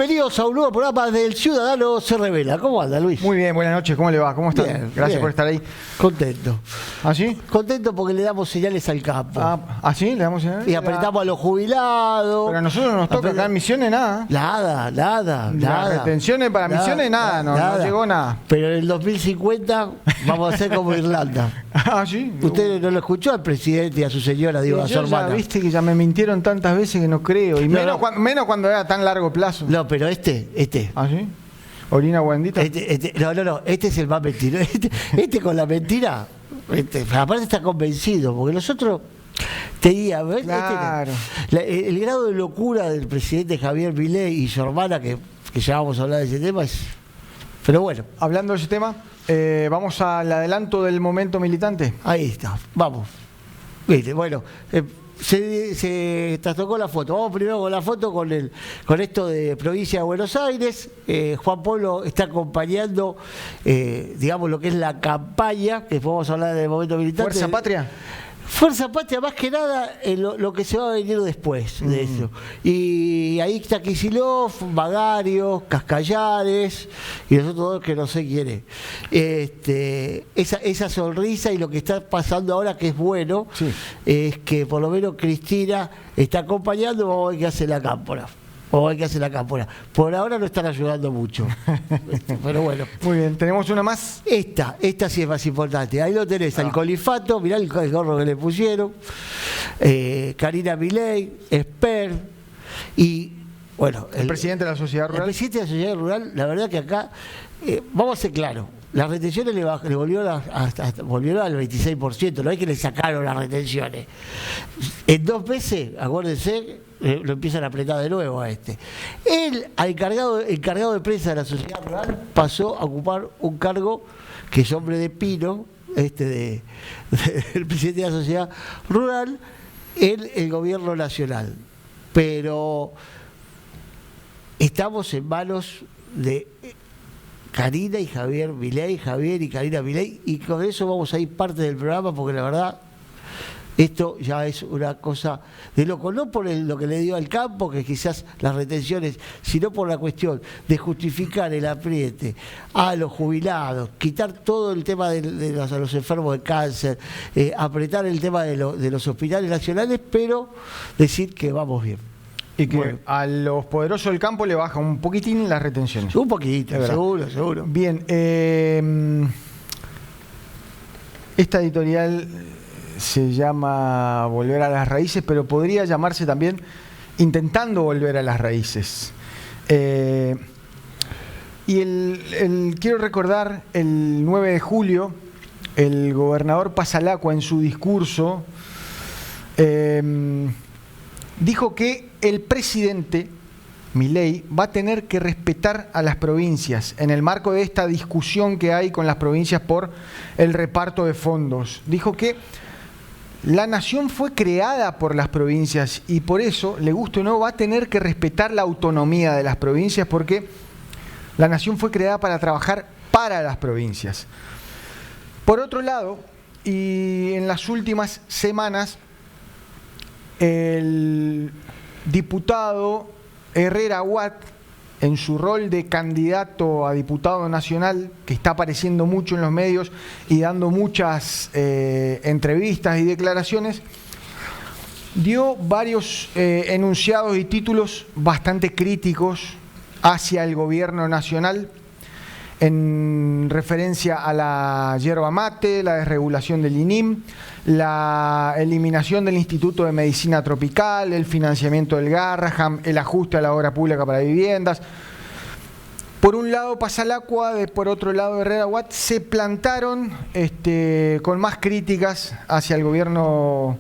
Bienvenidos a un nuevo programa del Ciudadano se Revela. ¿Cómo anda, Luis? Muy bien, buenas noches, ¿cómo le va? ¿Cómo están? Bien, Gracias bien. por estar ahí. Contento. ¿Ah, sí? Contento porque le damos señales al campo. ¿Ah, sí? ¿Le damos señales? Y apretamos a los jubilados. Pero a nosotros no nos toca acá en Misiones nada. Nada. Las retenciones para Misiones nada, no llegó nada. Pero en el 2050 vamos a ser como Irlanda. ¿Ah, sí? ¿Usted no lo escuchó al presidente y a su señora, digo, a su Yo ya, hermana? viste que ya me mintieron tantas veces que no creo. Y No, menos cuando era tan largo plazo. No, pero este. ¿Ah, sí? ¿Orina Guandita? No, este es el más mentiroso. Este con la mentira, aparte está convencido, porque nosotros teníamos, ¿ves? Claro. El grado de locura del presidente Javier Milei y su hermana, que ya vamos a hablar de ese tema, es... Pero bueno. Hablando de ese tema, vamos al adelanto del momento militante. Ahí está, vamos. Viste, bueno, se trastocó la foto. Vamos primero con la foto con esto de provincia de Buenos Aires. Juan Pablo está acompañando, digamos, lo que es la campaña, que podemos hablar del momento militante. ¿Fuerza Patria? Fuerza Patria, más que nada, lo que se va a venir después de eso. Y ahí está Kicillof, Magario, Cascallares y nosotros dos que no sé quién es. Esa sonrisa y lo que está pasando ahora, que es bueno, sí, es que por lo menos Cristina está acompañando. Vamos a ver qué hace la Cámpora. Por ahora no están ayudando mucho. Pero bueno. Muy bien, ¿tenemos una más? Esta sí es más importante. Ahí lo tenés, al Colifato, mirá el gorro que le pusieron. Karina Milei, Esper y, bueno... El presidente de la Sociedad Rural. El presidente de la Sociedad Rural, la verdad que acá, vamos a ser claros, las retenciones le volvieron al 26%, no es que le sacaron las retenciones. En 2 meses, acuérdense, lo empiezan a apretar de nuevo a este. El encargado de prensa de la Sociedad Rural pasó a ocupar un cargo que es hombre de pino, el presidente de la Sociedad Rural, en el gobierno nacional. Pero estamos en manos de Karina y Javier Milei, Javier y Karina Milei, y con eso vamos a ir parte del programa, porque la verdad esto ya es una cosa de loco, no por lo que le dio al campo, que quizás las retenciones, sino por la cuestión de justificar el apriete a los jubilados, quitar todo el tema de los enfermos de cáncer, apretar el tema de los hospitales nacionales, pero decir que vamos bien. Y que a los poderosos del campo le baja un poquitín las retenciones. Un poquito, seguro. Bien, esta editorial se llama Volver a las Raíces, pero podría llamarse también Intentando Volver a las Raíces. Y quiero recordar, el 9 de julio, el gobernador Pasalacqua en su discurso dijo que el presidente Milei va a tener que respetar a las provincias en el marco de esta discusión que hay con las provincias por el reparto de fondos. Dijo que la nación fue creada por las provincias y por eso, le guste o no, va a tener que respetar la autonomía de las provincias, porque la nación fue creada para trabajar para las provincias. Por otro lado, y en las últimas semanas, el diputado Herrera Watt, en su rol de candidato a diputado nacional, que está apareciendo mucho en los medios y dando muchas entrevistas y declaraciones, dio varios enunciados y títulos bastante críticos hacia el gobierno nacional, en referencia a la yerba mate, la desregulación del INIM, la eliminación del Instituto de Medicina Tropical, el financiamiento del Garraham, el ajuste a la obra pública para viviendas. Por un lado Pasalacqua, por otro lado Herrera Watt se plantaron con más críticas hacia el gobierno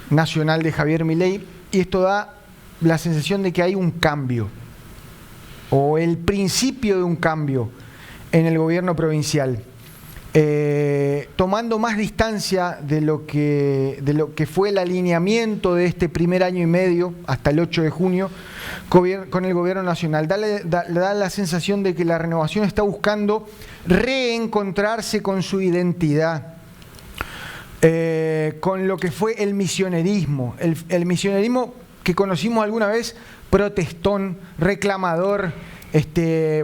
nacional de Javier Milei, y esto da la sensación de que hay un cambio, o el principio de un cambio en el gobierno provincial, tomando más distancia de lo que fue el alineamiento de este primer año y medio hasta el 8 de junio con el gobierno nacional. Da la sensación de que la renovación está buscando reencontrarse con su identidad, con lo que fue el misionerismo, el misionerismo que conocimos alguna vez protestón, reclamador,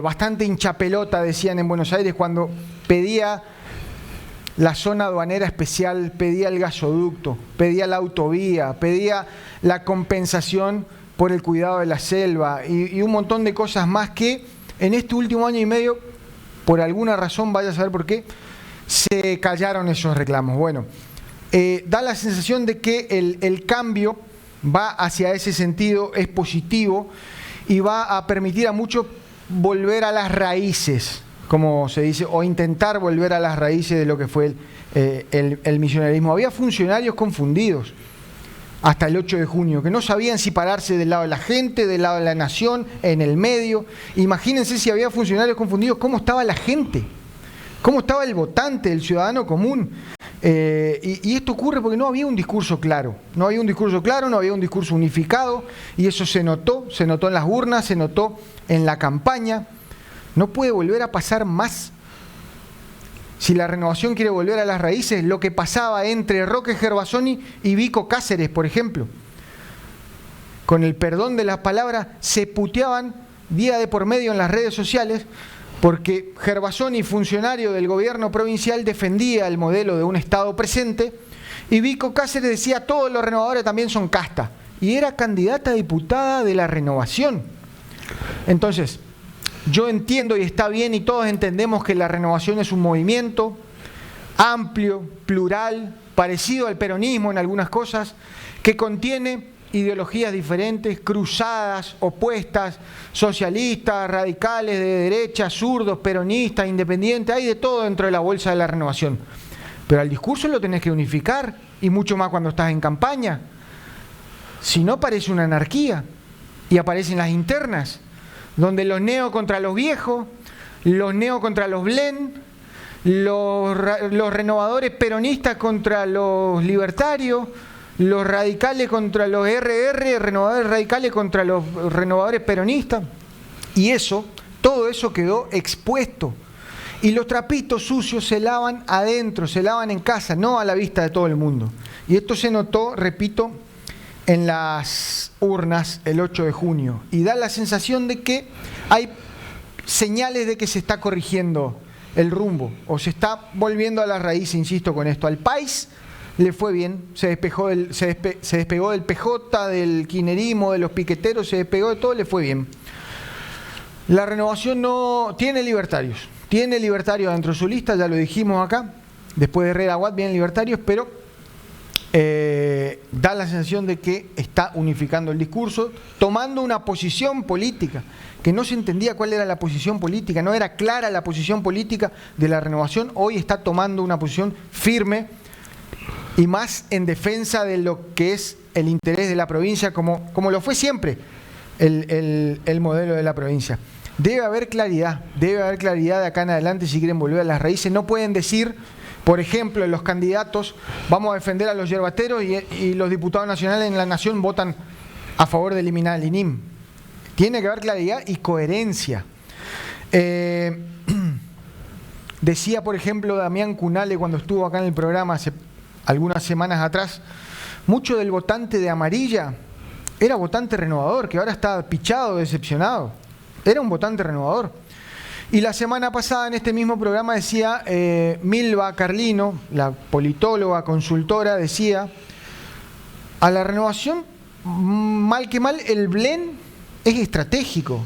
bastante hinchapelota, decían en Buenos Aires, cuando pedía la zona aduanera especial, pedía el gasoducto, pedía la autovía, pedía la compensación por el cuidado de la selva y un montón de cosas más que en este último año y medio, por alguna razón, vaya a saber por qué, se callaron esos reclamos. Bueno, da la sensación de que el cambio va hacia ese sentido, es positivo y va a permitir a muchos volver a las raíces, como se dice, o intentar volver a las raíces de lo que fue el misionerismo. Había funcionarios confundidos hasta el 8 de junio, que no sabían si pararse del lado de la gente, del lado de la nación, en el medio. Imagínense si había funcionarios confundidos, cómo estaba la gente, cómo estaba el votante, el ciudadano común. Y esto ocurre porque no había un discurso claro, no había un discurso unificado, y eso se notó en las urnas, se notó en la campaña. No puede volver a pasar más. Si la renovación quiere volver a las raíces, lo que pasaba entre Roque Gervasoni y Vico Cáceres, por ejemplo, con el perdón de las palabras, se puteaban día de por medio en las redes sociales, porque Gervasoni, funcionario del gobierno provincial, defendía el modelo de un Estado presente, y Vico Cáceres decía: todos los renovadores también son casta, y era candidata a diputada de la Renovación. Entonces, yo entiendo y está bien, y todos entendemos que la Renovación es un movimiento amplio, plural, parecido al peronismo en algunas cosas, que contiene ideologías diferentes, cruzadas, opuestas, socialistas, radicales, de derecha, zurdos, peronistas, independientes, hay de todo dentro de la bolsa de la Renovación. Pero al discurso lo tenés que unificar, y mucho más cuando estás en campaña. Si no, parece una anarquía, y aparecen las internas, donde los neos contra los viejos, los neos contra los blen, los renovadores peronistas contra los libertarios, los radicales contra los RR, renovadores radicales contra los renovadores peronistas. Y todo eso quedó expuesto. Y los trapitos sucios se lavan adentro, se lavan en casa, no a la vista de todo el mundo. Y esto se notó, repito, en las urnas el 8 de junio. Y da la sensación de que hay señales de que se está corrigiendo el rumbo, o se está volviendo a la raíz, insisto con esto. Al país le fue bien, se despegó del PJ, del kirchnerismo, de los piqueteros, se despegó de todo, le fue bien. La Renovación no tiene libertarios dentro de su lista, ya lo dijimos acá. Después de Herrera Watt vienen libertarios, pero da la sensación de que está unificando el discurso, tomando una posición política, que no se entendía cuál era la posición política, no era clara la posición política de la Renovación. Hoy está tomando una posición firme y más en defensa de lo que es el interés de la provincia, como lo fue siempre el modelo de la provincia. Debe haber claridad de acá en adelante si quieren volver a las raíces. No pueden decir, por ejemplo, los candidatos: vamos a defender a los yerbateros, y los diputados nacionales en la Nación votan a favor de eliminar el INIM. Tiene que haber claridad y coherencia. Decía, por ejemplo, Damián Cunale, cuando estuvo acá en el programa hace algunas semanas atrás, mucho del votante de Amarilla era votante renovador, que ahora está pichado, decepcionado. Era un votante renovador. Y la semana pasada en este mismo programa decía Milva Carlino, la politóloga, consultora, decía: a la Renovación, mal que mal, el Blen es estratégico,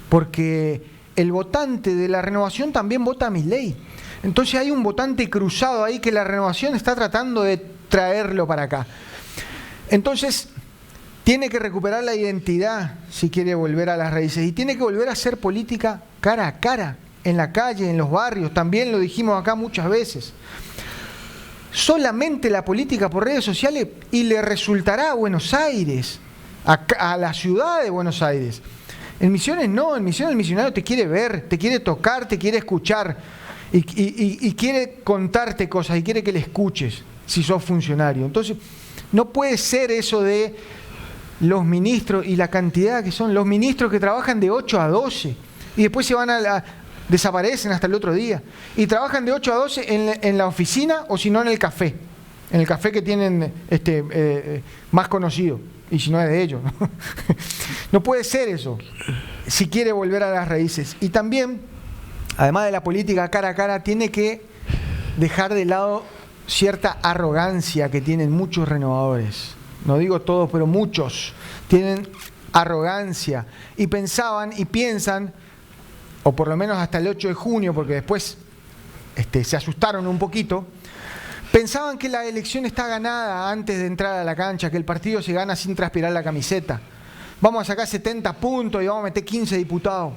porque el votante de la Renovación también vota a Milei. Entonces hay un votante cruzado ahí que la Renovación está tratando de traerlo para acá. Entonces tiene que recuperar la identidad si quiere volver a las raíces, y tiene que volver a hacer política cara a cara, en la calle, en los barrios. También lo dijimos acá muchas veces. Solamente la política por redes sociales, y le resultará a Buenos Aires, a la ciudad de Buenos Aires. En Misiones no, en Misiones el misionario te quiere ver, te quiere tocar, te quiere escuchar, y quiere contarte cosas, y quiere que le escuches si sos funcionario. Entonces, no puede ser eso de los ministros y la cantidad que son, los ministros que trabajan de 8 a 12 y después se van desaparecen hasta el otro día, y trabajan de 8 a 12 en la oficina, o si no en el café que tienen más conocido. y si no es de ellos. No puede ser eso, si quiere volver a las raíces. Y también, además de la política cara a cara, tiene que dejar de lado cierta arrogancia que tienen muchos renovadores. No digo todos, pero muchos tienen arrogancia y pensaban y piensan, o por lo menos hasta el 8 de junio, porque después se asustaron un poquito, pensaban que la elección está ganada antes de entrar a la cancha, que el partido se gana sin transpirar la camiseta. Vamos a sacar 70 puntos y vamos a meter 15 diputados.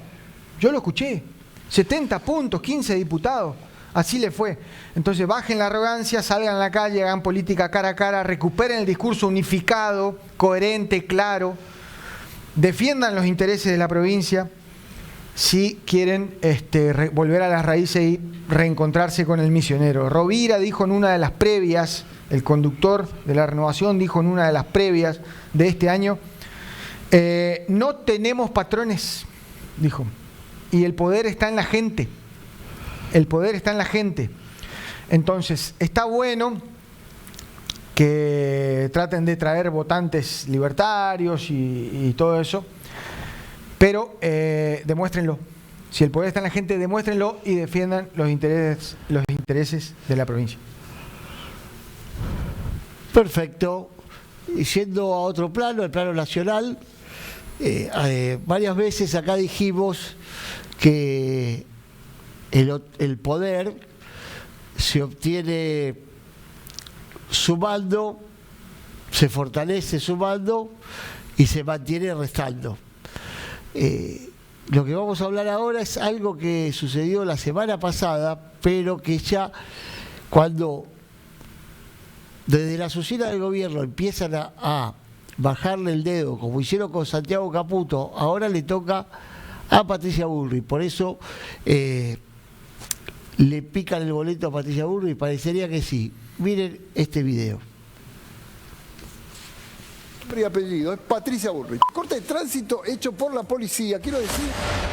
Yo lo escuché, 70 puntos, 15 diputados. Así le fue. Entonces bajen la arrogancia, salgan a la calle, hagan política cara a cara, recuperen el discurso unificado, coherente, claro, defiendan los intereses de la provincia si quieren volver a las raíces y reencontrarse con el misionero. Rovira dijo en una de las previas, el conductor de la renovación dijo en una de las previas de este año, no tenemos patrones, dijo, y el poder está en la gente. El poder está en la gente. Entonces, está bueno que traten de traer votantes libertarios y todo eso, pero demuéstrenlo. Si el poder está en la gente, demuéstrenlo y defiendan los intereses de la provincia. Perfecto. Y yendo a otro plano, el plano nacional, varias veces acá dijimos que el poder se obtiene sumando, se fortalece sumando y se mantiene restando. Lo que vamos a hablar ahora es algo que sucedió la semana pasada, pero que ya cuando desde la oficina del gobierno empiezan a bajarle el dedo, como hicieron con Santiago Caputo, ahora le toca a Patricia Bullrich. Por eso le pican el boleto a Patricia Bullrich, parecería que sí. Miren este video. Nombre y apellido, es Patricia Bullrich. Corte de tránsito hecho por la policía. Quiero decir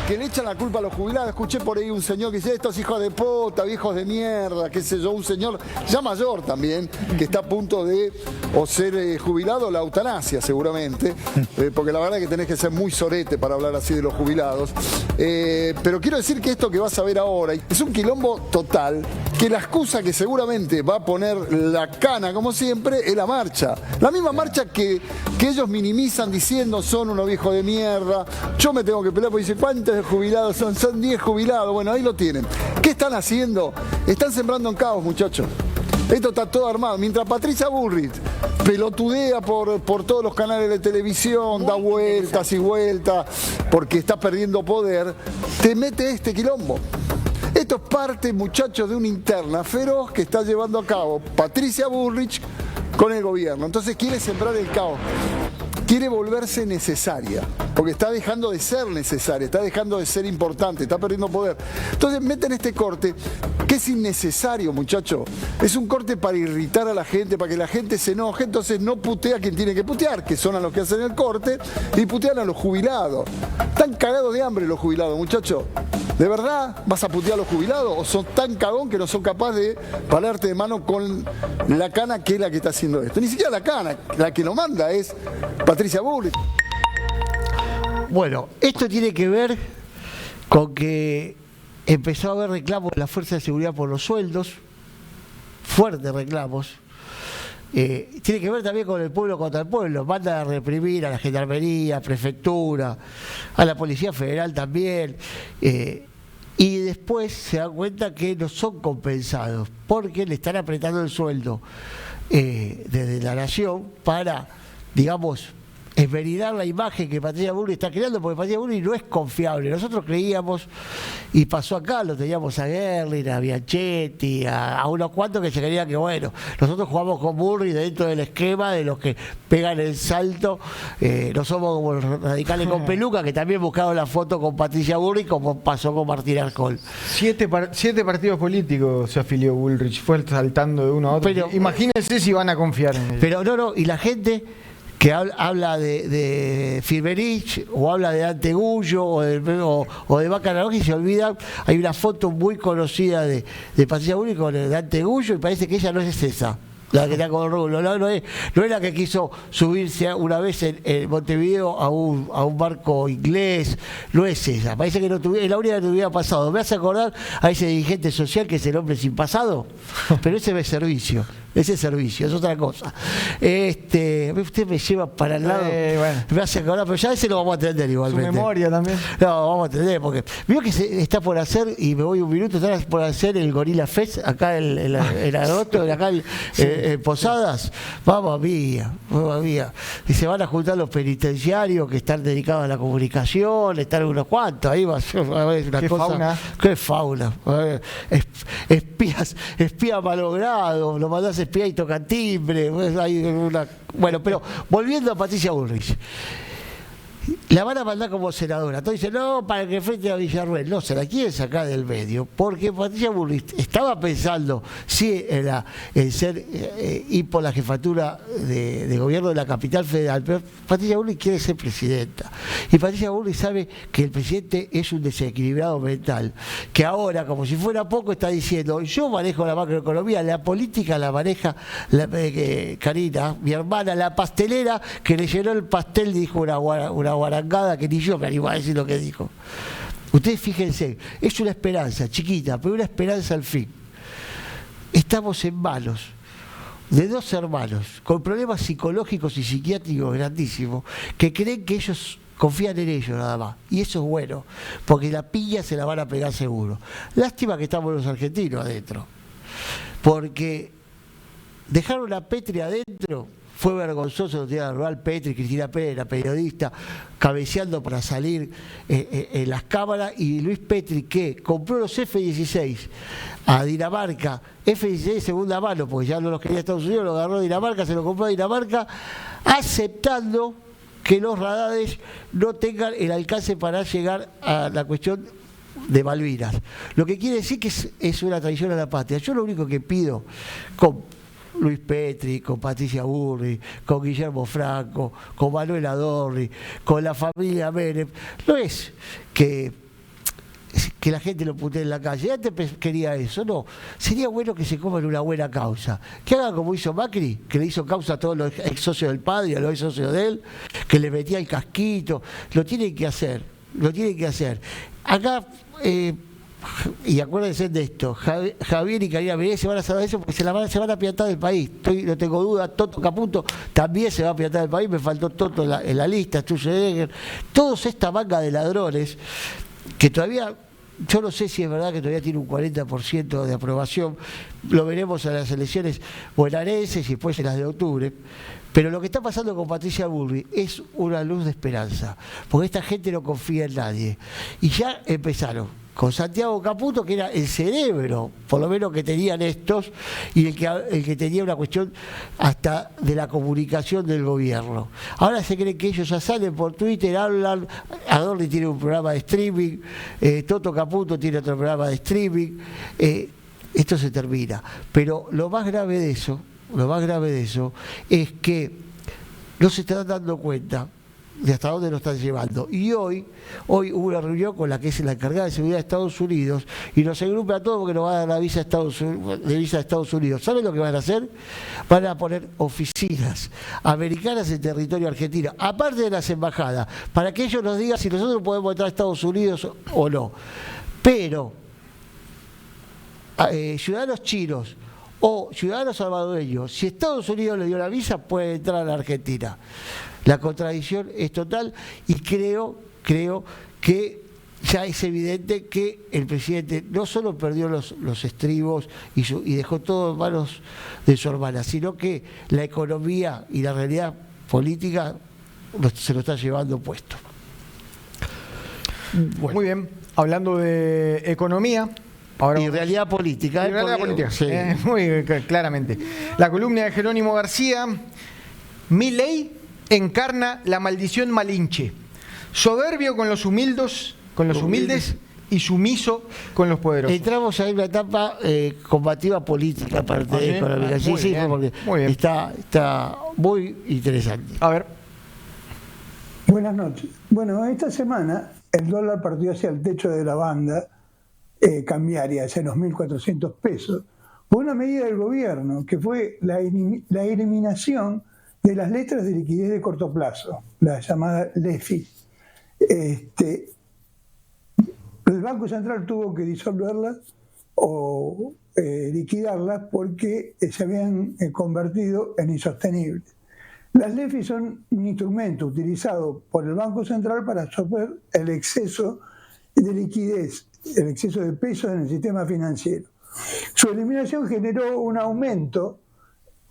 que le echan la culpa a los jubilados. Escuché por ahí un señor que dice, estos hijos de puta, viejos de mierda, qué sé yo, un señor ya mayor también, que está a punto de o ser jubilado o la eutanasia seguramente, porque la verdad es que tenés que ser muy sorete para hablar así de los jubilados. Pero quiero decir que esto que vas a ver ahora es un quilombo total, que la excusa que seguramente va a poner la cana, como siempre, es la marcha. La misma marcha que ellos minimizan diciendo son unos viejos de mierda, yo me tengo que pelear porque dice, ¿cuántos jubilados son? Son 10 jubilados, bueno, ahí lo tienen. ¿Qué están haciendo? Están sembrando en caos, muchachos. Esto está todo armado. Mientras Patricia Bullrich pelotudea por todos los canales de televisión, da vueltas y vueltas, porque está perdiendo poder, te mete este quilombo. Esto es parte, muchachos, de una interna feroz que está llevando a cabo Patricia Bullrich con el gobierno. Entonces quiere sembrar el caos, quiere volverse necesaria, porque está dejando de ser necesaria, está dejando de ser importante, está perdiendo poder. Entonces meten este corte, que es innecesario, muchachos. Es un corte para irritar a la gente, para que la gente se enoje, entonces no putea a quien tiene que putear, que son a los que hacen el corte, y putean a los jubilados. Están cagados de hambre los jubilados, muchachos. ¿De verdad vas a putear a los jubilados o son tan cagón que no son capaces de pararte de mano con la cana que es la que está haciendo esto? Ni siquiera la cana, la que lo manda es Patricia Bullrich. Bueno, esto tiene que ver con que empezó a haber reclamos de la Fuerza de Seguridad por los sueldos, fuertes reclamos. Tiene que ver también con el pueblo contra el pueblo, manda a reprimir a la gendarmería, prefectura, a la Policía Federal también, y después se dan cuenta que no son compensados porque le están apretando el sueldo desde la Nación para, digamos, esmeridar la imagen que Patricia Bullrich está creando, porque Patricia Bullrich no es confiable. Nosotros creíamos, y pasó acá, lo teníamos a Gerling, a Bianchetti, a unos cuantos que se creían que, bueno, nosotros jugamos con Bullrich dentro del esquema de los que pegan el salto, no somos como los radicales con peluca, que también buscaron la foto con Patricia Bullrich, como pasó con Martín Arcol. 7 partidos políticos se afilió Bullrich, fue saltando de uno a otro. Pero, imagínense si van a confiar en él. Pero no, y la gente que habla de Firmenich o habla de Dante Gullo o de Vaca Naranja y se olvida, hay una foto muy conocida de Patricia Bullrich con Dante Gullo y parece que ella no es esa. La que está con Rulo, no es la que quiso subirse una vez en Montevideo a un barco inglés, no es esa. Parece que es la única que tuviera pasado. Me hace acordar a ese dirigente social que es el hombre sin pasado, pero ese es servicio. Ese es servicio, es otra cosa. Usted me lleva para el lado, bueno. me hace acordar, pero ya ese lo vamos a atender igualmente. Su memoria también. No, vamos a atender, porque vio que está por hacer, y me voy un minuto, está por hacer el Gorila Fest, acá el agosto, acá Posadas. Vamos mía. Y se van a juntar los penitenciarios que están dedicados a la comunicación, están unos cuantos, ahí va a ver una qué cosa. Fauna. Qué fauna. Espías malogrados, lo mandás a espiar y tocan timbre. Bueno, pero volviendo a Patricia Bullrich. La van a mandar como senadora. Entonces dice, no, para que enfrente a Villarruel. No, se la quieren sacar del medio, porque Patricia Bullrich estaba pensando sí en ser ir por la jefatura de gobierno de la capital federal, pero Patricia Bullrich quiere ser presidenta. Y Patricia Bullrich sabe que el presidente es un desequilibrado mental, que ahora, como si fuera poco, está diciendo, yo manejo la macroeconomía, la política la maneja Karina, mi hermana, la pastelera, que le llenó el pastel, dijo una guarangada que ni yo me animo a decir lo que dijo. Ustedes fíjense, es una esperanza chiquita, pero una esperanza al fin. Estamos en manos de dos hermanos con problemas psicológicos y psiquiátricos grandísimos que creen que ellos confían en ellos nada más, y eso es bueno, porque la piña se la van a pegar seguro. Lástima que estamos los argentinos adentro, porque dejaron a Petri adentro. Fue vergonzoso lo tirar a Rural Petri, Cristina Pérez, la periodista, cabeceando para salir en las cámaras, y Luis Petri, que compró los F-16 a Dinamarca, F-16 de segunda mano, porque ya no los quería Estados Unidos, lo agarró Dinamarca, se lo compró a Dinamarca, aceptando que los radares no tengan el alcance para llegar a la cuestión de Malvinas. Lo que quiere decir que es una traición a la patria. Yo lo único que pido con Luis Petri, con Patricia Bullrich, con Guillermo Franco, con Manuel Adorni, con la familia Menem, no es que la gente lo putee en la calle. Antes quería eso, no. Sería bueno que se coman una buena causa. Que hagan como hizo Macri, que le hizo causa a todos los ex socios del padre, a los ex socios de él, que le metía el casquito. Lo tienen que hacer, Acá, y acuérdense de esto, Javier y Karina Milei se van a saber eso porque se van a apiatar del país. No tengo duda, Toto Caputo también se va a apiatar del país, me faltó Toto en la lista, Stuyer, todos esta manga de ladrones que todavía, yo no sé si es verdad que todavía tiene un 40% de aprobación, lo veremos en las elecciones bonaerenses y después en las de octubre. Pero lo que está pasando con Patricia Bullrich es una luz de esperanza, porque esta gente no confía en nadie. Y ya empezaron con Santiago Caputo, que era el cerebro, por lo menos que tenían estos, y el que tenía una cuestión hasta de la comunicación del gobierno. Ahora se cree que ellos ya salen por Twitter, hablan, Adorni tiene un programa de streaming, Toto Caputo tiene otro programa de streaming, esto se termina. Pero lo más grave de eso es que no se están dando cuenta de hasta dónde lo están llevando. Y hoy hubo una reunión con la que es la encargada de seguridad de Estados Unidos y nos agrupa a todos porque nos va a dar la visa de Estados Unidos. ¿Saben lo que van a hacer? Van a poner oficinas americanas en territorio argentino, aparte de las embajadas, para que ellos nos digan si nosotros podemos entrar a Estados Unidos o no. Pero ciudadanos chinos o ciudadanos salvadoreños, si Estados Unidos le dio la visa, puede entrar a la Argentina. La contradicción es total y creo que ya es evidente que el presidente no solo perdió los estribos y dejó todo en manos de su hermana, sino que la economía y la realidad política se lo está llevando puesto. Bueno. Muy bien, hablando de economía. Ahora y realidad política. Realidad política, sí. Muy claramente. La columna de Jerónimo García, Milei encarna la maldición malinche, soberbio con los humildes y sumiso con los poderosos. Entramos ahí en una etapa combativa política, aparte de económica. Muy bien. Está muy interesante. A ver. Buenas noches. Bueno, esta semana el dólar partió hacia el techo de la banda cambiaria, hacia los 1.400 pesos, por una medida del gobierno, que fue la eliminación de las letras de liquidez de corto plazo, la llamada LEFI. El Banco Central tuvo que disolverlas o liquidarlas porque se habían convertido en insostenibles. Las LEFI son un instrumento utilizado por el Banco Central para absorber el exceso de liquidez, el exceso de peso en el sistema financiero. Su eliminación generó un aumento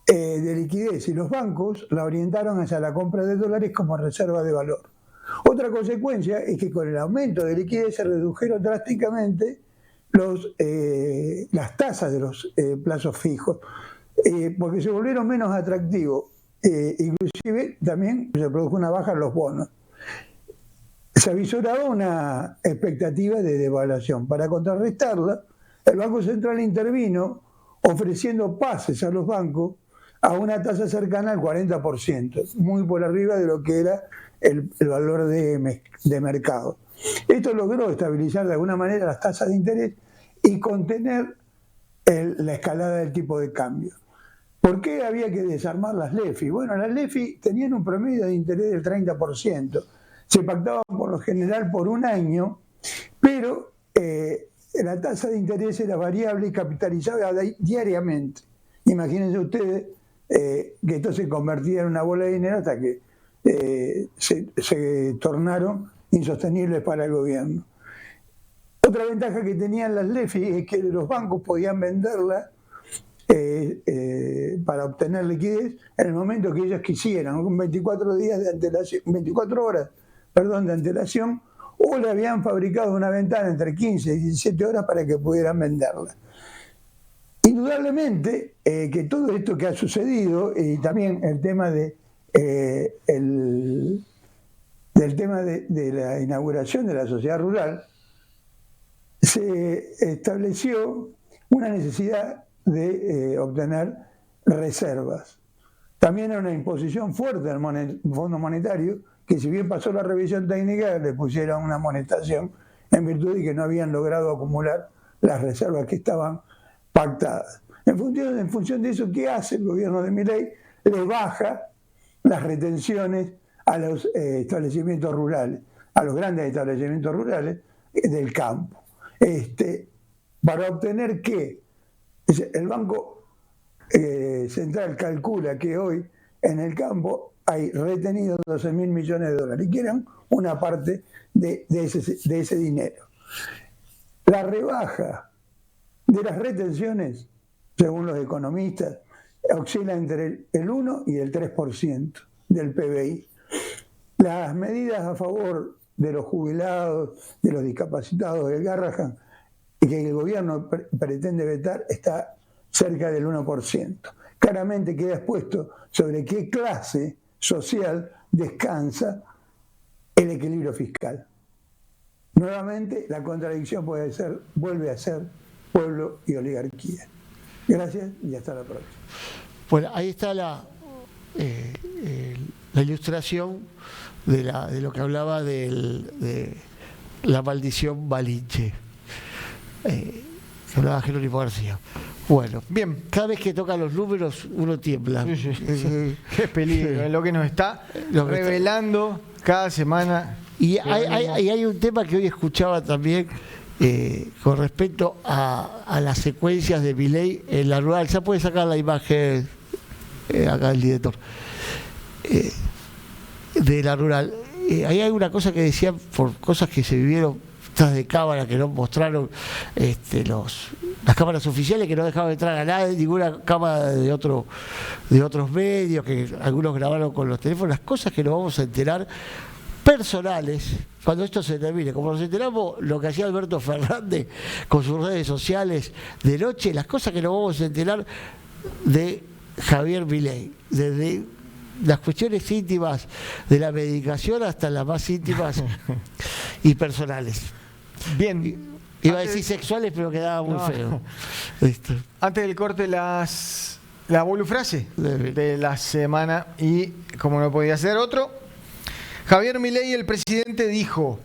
de liquidez y los bancos la orientaron hacia la compra de dólares como reserva de valor. Otra consecuencia es que con el aumento de liquidez se redujeron drásticamente las tasas de los plazos fijos, porque se volvieron menos atractivos. Inclusive también se produjo una baja en los bonos. Se avisoraba una expectativa de devaluación. Para contrarrestarla, el Banco Central intervino ofreciendo pases a los bancos a una tasa cercana al 40%, muy por arriba de lo que era el valor de mercado. Esto logró estabilizar de alguna manera las tasas de interés y contener la escalada del tipo de cambio. ¿Por qué había que desarmar las LEFI? Bueno, las LEFI tenían un promedio de interés del 30%. Se pactaban por lo general por un año, pero la tasa de interés era variable y capitalizaba diariamente. Imagínense ustedes que esto se convertía en una bola de dinero hasta que se tornaron insostenibles para el gobierno. Otra ventaja que tenían las LEFI es que los bancos podían venderla para obtener liquidez en el momento que ellos quisieran, con 24 días de antelación, 24 horas, de antelación, o le habían fabricado una ventana entre 15 y 17 horas para que pudieran venderla. Indudablemente que todo esto que ha sucedido y también el tema del tema de la inauguración de la sociedad rural, se estableció una necesidad de obtener reservas. También era una imposición fuerte del Fondo Monetario, que si bien pasó la revisión técnica, le pusieron una amonestación en virtud de que no habían logrado acumular las reservas que estaban pactadas. En función de eso, ¿qué hace el gobierno de Milei? Le baja las retenciones a los establecimientos rurales, a los grandes establecimientos rurales del campo. Para obtener que el Banco Central calcula que hoy en el campo hay retenidos 12.000 millones de dólares y que eran una parte de ese dinero. La rebaja de las retenciones, según los economistas, oscila entre el 1 y el 3% del PBI. Las medidas a favor de los jubilados, de los discapacitados, del Garrahan, que el gobierno pretende vetar, está cerca del 1%. Claramente queda expuesto sobre qué clase social descansa el equilibrio fiscal. Nuevamente, la contradicción vuelve a ser pueblo y oligarquía. Gracias y hasta la próxima. Bueno, ahí está la ilustración de lo que hablaba de la maldición Malinche. Hablaba Jerónimo García. Bueno, bien. Cada vez que toca los números uno tiembla. Sí. Qué peligro, Sí. es lo que nos está revelando cada semana. Y hay un tema que hoy escuchaba también con respecto a las secuencias de Milei en la rural. Ya puede sacar la imagen acá el director de la rural. Ahí hay una cosa que decían por cosas que se vivieron tras de cámara, que no mostraron las cámaras oficiales, que no dejaban entrar a nadie, ninguna cámara de otros medios, que algunos grabaron con los teléfonos, las cosas que nos vamos a enterar personales cuando esto se termine, como nos enteramos lo que hacía Alberto Fernández con sus redes sociales de noche, las cosas que nos vamos a enterar de Javier Milei, desde las cuestiones íntimas de la medicación hasta las más íntimas y personales. Bien. Iba a decir sexuales, pero quedaba muy feo. Listo. Antes del corte, la bolufrase de la semana, y como no podía ser otro, Javier Milei, el presidente, dijo: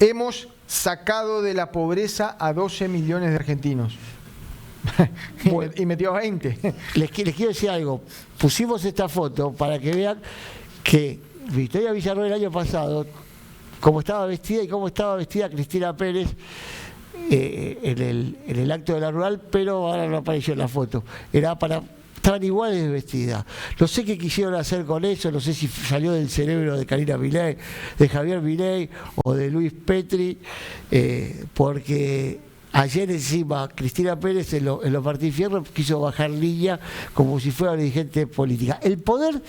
hemos sacado de la pobreza a 12 millones de argentinos. Y metió 20. Les quiero decir algo. Pusimos esta foto para que vean que Victoria Villarroel el año pasado, cómo estaba vestida y cómo estaba vestida Cristina Pérez en el acto de la rural, pero ahora no apareció en la foto. Estaban iguales de vestida. No sé qué quisieron hacer con eso, no sé si salió del cerebro de Karina Milei, de Javier Milei o de Luis Petri, porque ayer encima Cristina Pérez en los Martín Fierro quiso bajar línea como si fuera una dirigente política. El poder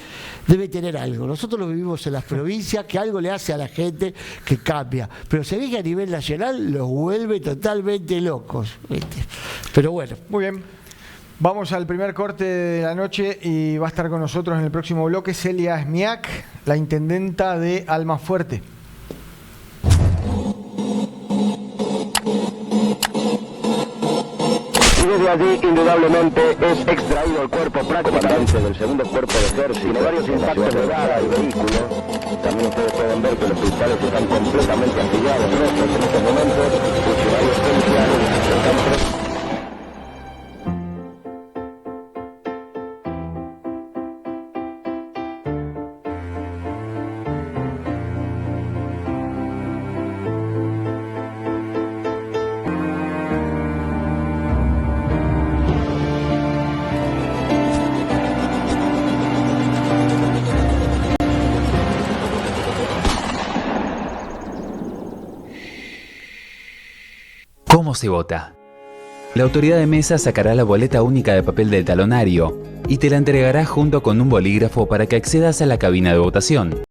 debe tener algo. Nosotros lo vivimos en las provincias, que algo le hace a la gente que cambia. Pero se ve que a nivel nacional los vuelve totalmente locos, ¿viste? Pero bueno. Muy bien. Vamos al primer corte de la noche y va a estar con nosotros en el próximo bloque Celia Esmiac, la intendenta de Almafuerte. Y desde allí, indudablemente, es extraído el cuerpo prácticamente del segundo cuerpo de ejército. Tiene varios impactos de bala al vehículo. También ustedes pueden ver que los cristales están completamente astillados. En estos momentos, funcionarios policiales están ¿Cómo se vota? La autoridad de mesa sacará la boleta única de papel del talonario y te la entregará junto con un bolígrafo para que accedas a la cabina de votación.